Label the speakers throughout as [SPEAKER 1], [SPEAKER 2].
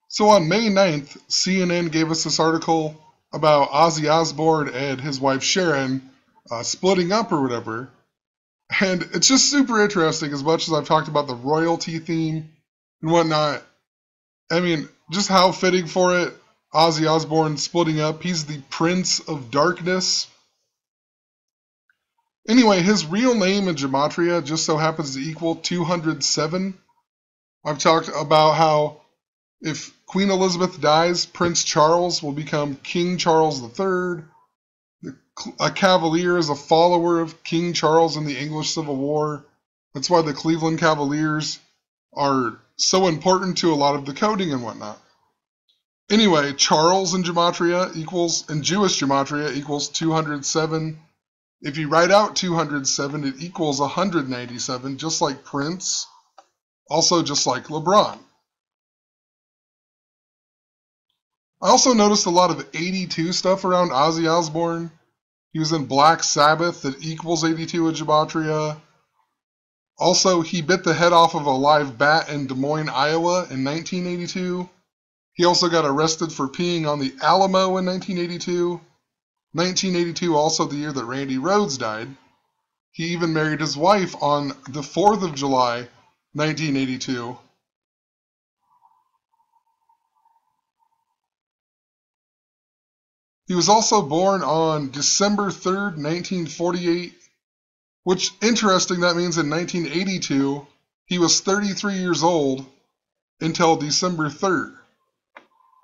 [SPEAKER 1] So on May 9th, CNN gave us this article about Ozzy Osbourne and his wife Sharon splitting up or whatever. And it's just super interesting as much as I've talked about the royalty theme and whatnot. I mean, just how fitting for it. Ozzy Osbourne splitting up. He's the Prince of Darkness. Anyway, his real name in Gematria just so happens to equal 207. I've talked about how if Queen Elizabeth dies, Prince Charles will become King Charles III. A Cavalier is a follower of King Charles in the English Civil War. That's why the Cleveland Cavaliers are so important to a lot of the coding and whatnot. Anyway, Charles in Gematria equals, in Jewish Gematria equals 207. If you write out 207, it equals 197, just like Prince, also just like LeBron. I also noticed a lot of 82 stuff around Ozzy Osbourne. He was in Black Sabbath that equals 82 in Gematria. Also, he bit the head off of a live bat in Des Moines, Iowa in 1982. He also got arrested for peeing on the Alamo in 1982. 1982, also the year that Randy Rhoads died. He even married his wife on the 4th of July, 1982. He was also born on December 3rd, 1948, which, interesting, that means in 1982, he was 33 years old until December 3rd.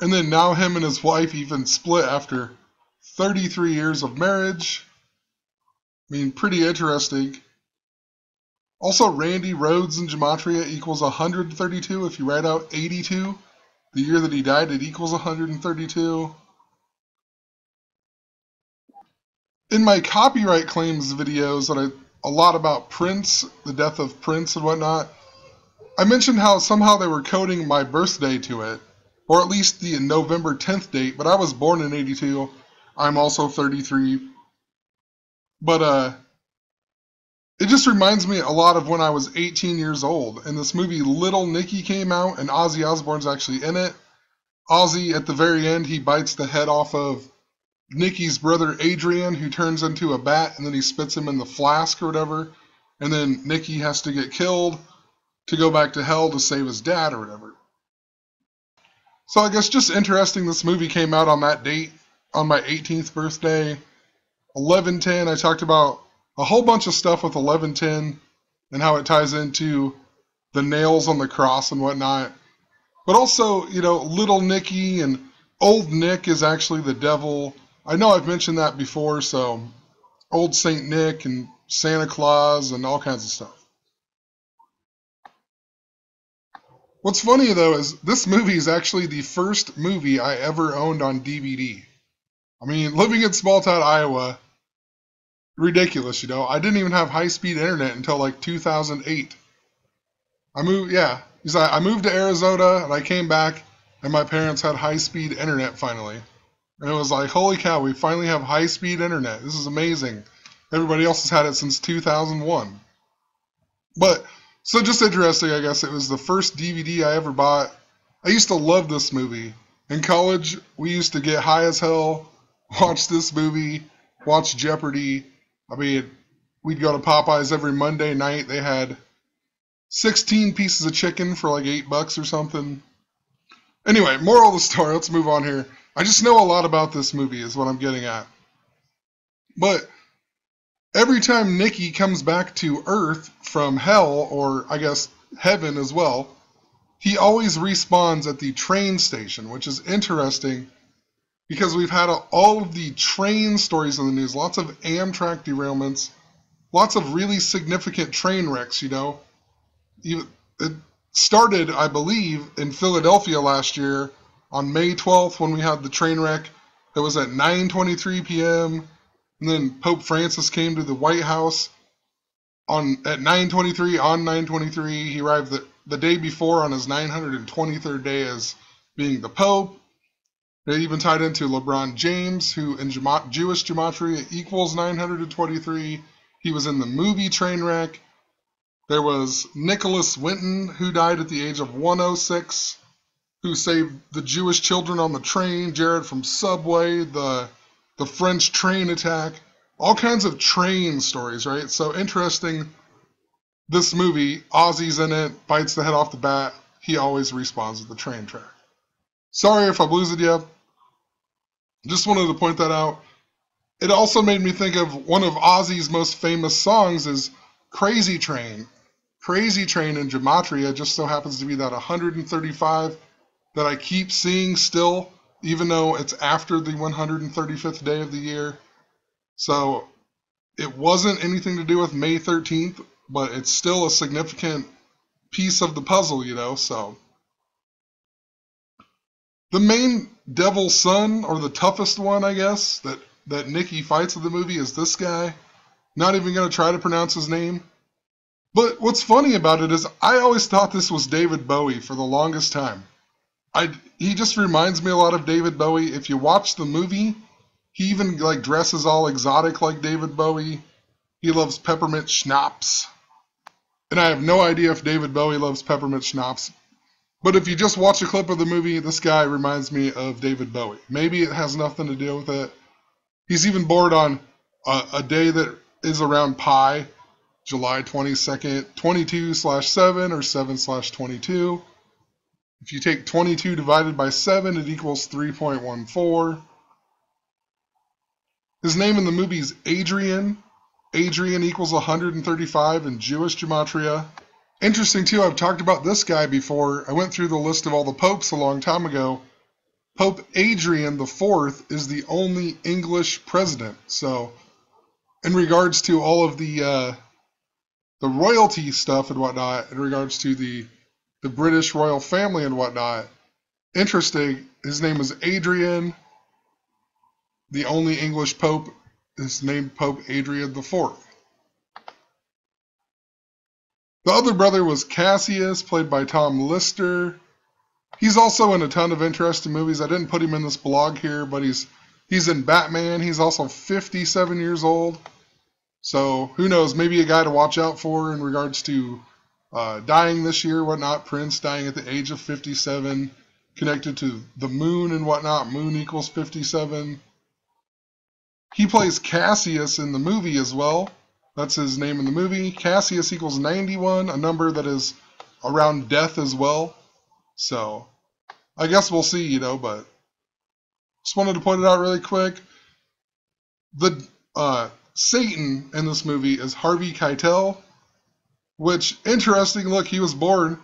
[SPEAKER 1] And then now him and his wife even split after 33 years of marriage. I mean, pretty interesting. Also, Randy Rhoads in Gematria equals 132. If you write out 82, the year that he died, it equals 132. In my copyright claims videos that a lot about Prince, the death of Prince and whatnot, I mentioned how somehow they were coding my birthday to it, or at least the November 10th date, but I was born in 82. I'm also 33. But it just reminds me a lot of when I was 18 years old, and this movie Little Nicky came out, and Ozzy Osbourne's actually in it. Ozzy, at the very end, he bites the head off of Nicky's brother Adrian, who turns into a bat, and then he spits him in the flask or whatever, and then Nicky has to get killed to go back to hell to save his dad or whatever. So I guess just interesting, this movie came out on that date, on my 18th birthday. 11/10, I talked about a whole bunch of stuff with 11/10 and how it ties into the nails on the cross and whatnot. But also, you know, Little Nicky and Old Nick is actually the devil. I know I've mentioned that before, so Old Saint Nick and Santa Claus and all kinds of stuff. What's funny, though, is this movie is actually the first movie I ever owned on DVD. I mean, living in small town Iowa, ridiculous, you know. I didn't even have high-speed internet until like 2008. I moved to Arizona, and I came back, and my parents had high-speed internet finally. And it was like, holy cow, we finally have high-speed internet. This is amazing. Everybody else has had it since 2001. But, so just interesting, I guess. It was the first DVD I ever bought. I used to love this movie. In college, we used to get high as hell, watch this movie, watch Jeopardy. I mean, we'd go to Popeyes every Monday night. They had 16 pieces of chicken for like $8 or something. Anyway, moral of the story, let's move on here. I just know a lot about this movie is what I'm getting at. But every time Nicky comes back to Earth from hell, or I guess heaven as well, he always respawns at the train station, which is interesting because we've had all of the train stories in the news, lots of Amtrak derailments, lots of really significant train wrecks, you know. It started, I believe, in Philadelphia last year on May 12th when we had the train wreck that was at 9:23 p.m. And then Pope Francis came to the White House at 9:23 on 9:23. He arrived the day before on his 923rd day as being the Pope. They even tied into LeBron James, who in Jewish Gematria equals 923. He was in the movie Trainwreck. There was Nicholas Winton, who died at the age of 106. who saved the Jewish children on the train, Jared from Subway, the French train attack, all kinds of train stories, right? So interesting. This movie, Ozzie's in it, bites the head off the bat. He always respawns at the train track. Sorry if I'm losing you. Just wanted to point that out. It also made me think of one of Ozzie's most famous songs is Crazy Train. Crazy Train in Gematria just so happens to be that 135 that I keep seeing still, even though it's after the 135th day of the year. So it wasn't anything to do with May 13th, but it's still a significant piece of the puzzle, you know, so. The main devil's son, or the toughest one, I guess, that Nikki fights in the movie is this guy. Not even going to try to pronounce his name. But what's funny about it is I always thought this was David Bowie for the longest time. He just reminds me a lot of David Bowie. If you watch the movie, he even like dresses all exotic like David Bowie. He loves peppermint schnapps. And I have no idea if David Bowie loves peppermint schnapps. But if you just watch a clip of the movie, this guy reminds me of David Bowie. Maybe it has nothing to do with it. He's even born on a day that is around pi, July 22nd, 22/7 or 7/22. If you take 22 divided by 7, it equals 3.14. His name in the movie is Adrian. Adrian equals 135 in Jewish gematria. Interesting too, I've talked about this guy before. I went through the list of all the popes a long time ago. Pope Adrian IV is the only English president. So, in regards to all of the royalty stuff and whatnot, in regards to the British royal family and whatnot, interesting. His name is Adrian. The only English pope is named Pope Adrian IV. The other brother was Cassius, played by Tom Lister. He's also in a ton of interesting movies. I didn't put him in this blog here, but he's in Batman. He's also 57 years old. So who knows, maybe a guy to watch out for in regards to dying this year, whatnot. Prince dying at the age of 57, connected to the moon and whatnot. Moon equals 57. He plays Cassius in the movie as well. That's his name in the movie. Cassius equals 91, a number that is around death as well. So, I guess we'll see, you know, but just wanted to point it out really quick. The Satan in this movie is Harvey Keitel, which, interesting, look, he was born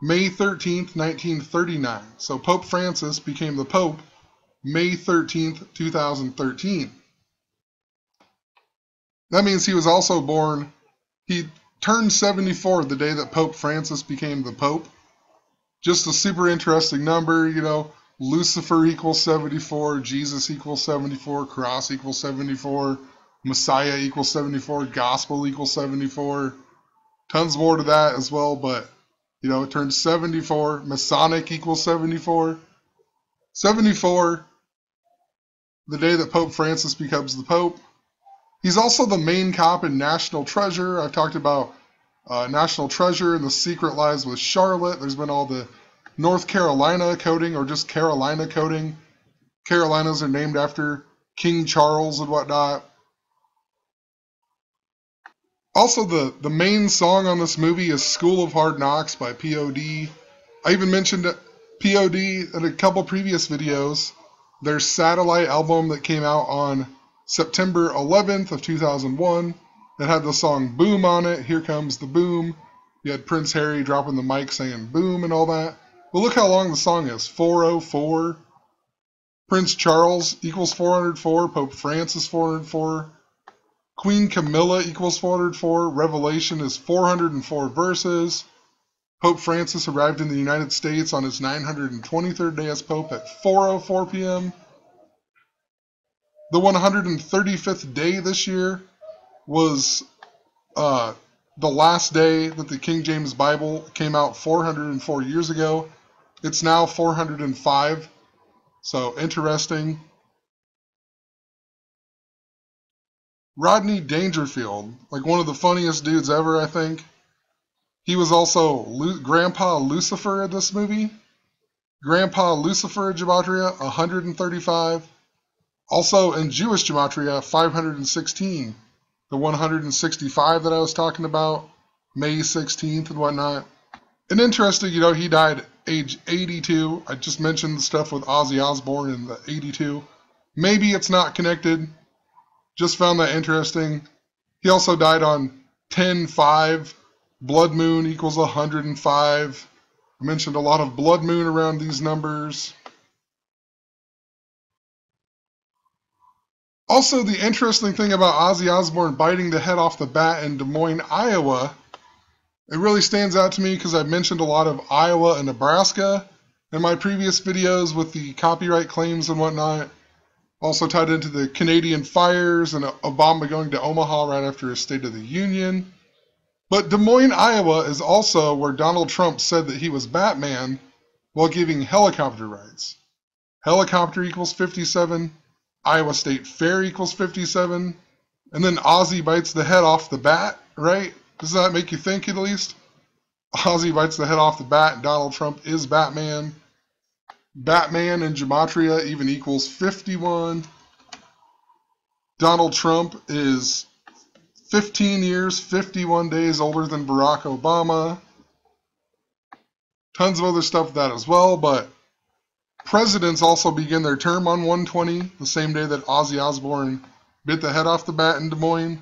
[SPEAKER 1] May 13th, 1939. So Pope Francis became the Pope May 13th, 2013. That means he was also born, he turned 74 the day that Pope Francis became the Pope. Just a super interesting number, you know, Lucifer equals 74, Jesus equals 74, Cross equals 74, Messiah equals 74, Gospel equals 74. Tons more to that as well, but, you know, it turns 74. Masonic equals 74. 74, the day that Pope Francis becomes the Pope. He's also the main cop in National Treasure. I've talked about National Treasure and The Secret Lies with Charlotte. There's been all the North Carolina coding or just Carolina coding. Carolinas are named after King Charles and whatnot. Also, the main song on this movie is School of Hard Knocks by P.O.D. I even mentioned P.O.D. in a couple previous videos. Their Satellite album that came out on September 11th of 2001. It had the song Boom on it. Here Comes the Boom. You had Prince Harry dropping the mic saying boom and all that. But look how long the song is. 404. Prince Charles equals 404. Pope Francis 404. Queen Camilla equals 404. Revelation is 404 verses. Pope Francis arrived in the United States on his 923rd day as Pope at 4:04 p.m. The 135th day this year was the last day that the King James Bible came out 404 years ago. It's now 405. So interesting. Rodney Dangerfield, like one of the funniest dudes ever, I think. He was also Grandpa Lucifer in this movie. Grandpa Lucifer gematria, 135. Also in Jewish gematria, 516. The 165 that I was talking about, May 16th and whatnot. And interesting, he died age 82. I just mentioned the stuff with Ozzy Osbourne and the 82. Maybe it's not connected. Just found that interesting. He also died on 10/5. Blood moon equals 105. I mentioned a lot of blood moon around these numbers. Also, the interesting thing about Ozzy Osbourne biting the head off the bat in Des Moines, Iowa, it really stands out to me because I've mentioned a lot of Iowa and Nebraska in my previous videos with the copyright claims and whatnot. Also tied into the Canadian fires and Obama going to Omaha right after his State of the Union. But Des Moines, Iowa is also where Donald Trump said that he was Batman while giving helicopter rides. Helicopter equals 57. Iowa State Fair equals 57. And then Ozzy bites the head off the bat, right? Does that make you think at least? Ozzy bites the head off the bat. Donald Trump is Batman. Batman in gematria even equals 51. Donald Trump is 15 years, 51 days older than Barack Obama. Tons of other stuff with that as well, but presidents also begin their term on 120, the same day that Ozzy Osbourne bit the head off the bat in Des Moines.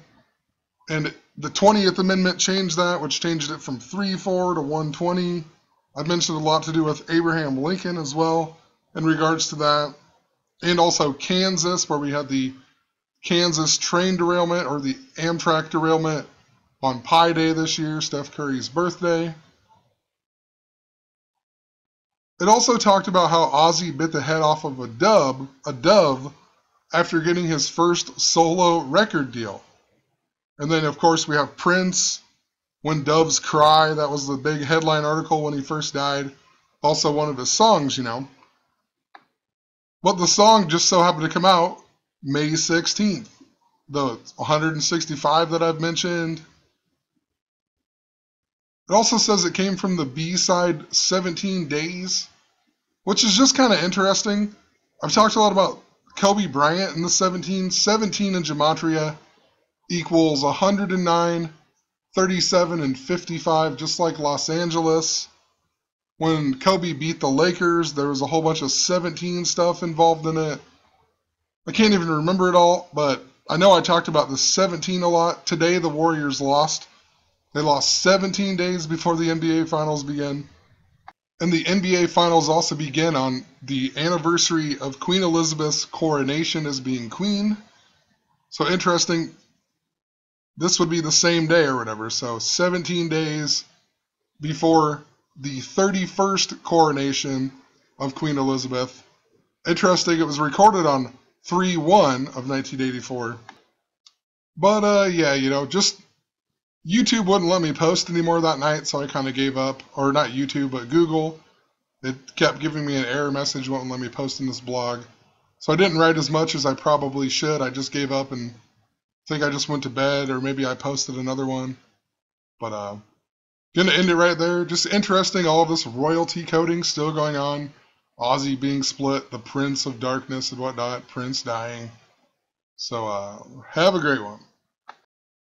[SPEAKER 1] And the 20th Amendment changed that, which changed it from 3-4 to 120. I mentioned a lot to do with Abraham Lincoln as well in regards to that. And also Kansas, where we had the Kansas train derailment or the Amtrak derailment on Pi Day this year, Steph Curry's birthday. It also talked about how Ozzy bit the head off of a dove, after getting his first solo record deal. And then, of course, we have Prince, When Doves Cry. That was the big headline article when he first died. Also one of his songs, But the song just so happened to come out May 16th. The 165 that I've mentioned. It also says it came from the B-side 17 Days, which is just kind of interesting. I've talked a lot about Kobe Bryant in the 17. 17 in gematria equals 109, 37, and 55, just like Los Angeles. When Kobe beat the Lakers, there was a whole bunch of 17 stuff involved in it. I can't even remember it all, but I know I talked about the 17 a lot. Today, the Warriors lost. They lost 17 days before the NBA Finals began. And the NBA Finals also begin on the anniversary of Queen Elizabeth's coronation as being queen. So interesting. This would be the same day or whatever. So 17 days before the 31st coronation of Queen Elizabeth. Interesting, it was recorded on 3/1 of 1984. But yeah, just YouTube wouldn't let me post anymore that night, so I kind of gave up. Or not YouTube, but Google. It kept giving me an error message, wouldn't let me post in this blog. So I didn't write as much as I probably should. I just gave up and think I just went to bed, or maybe I posted another one. But gonna end it right there. Just interesting, all of this royalty coding still going on. Ozzy being split, the Prince of Darkness and whatnot, Prince dying. So have a great one.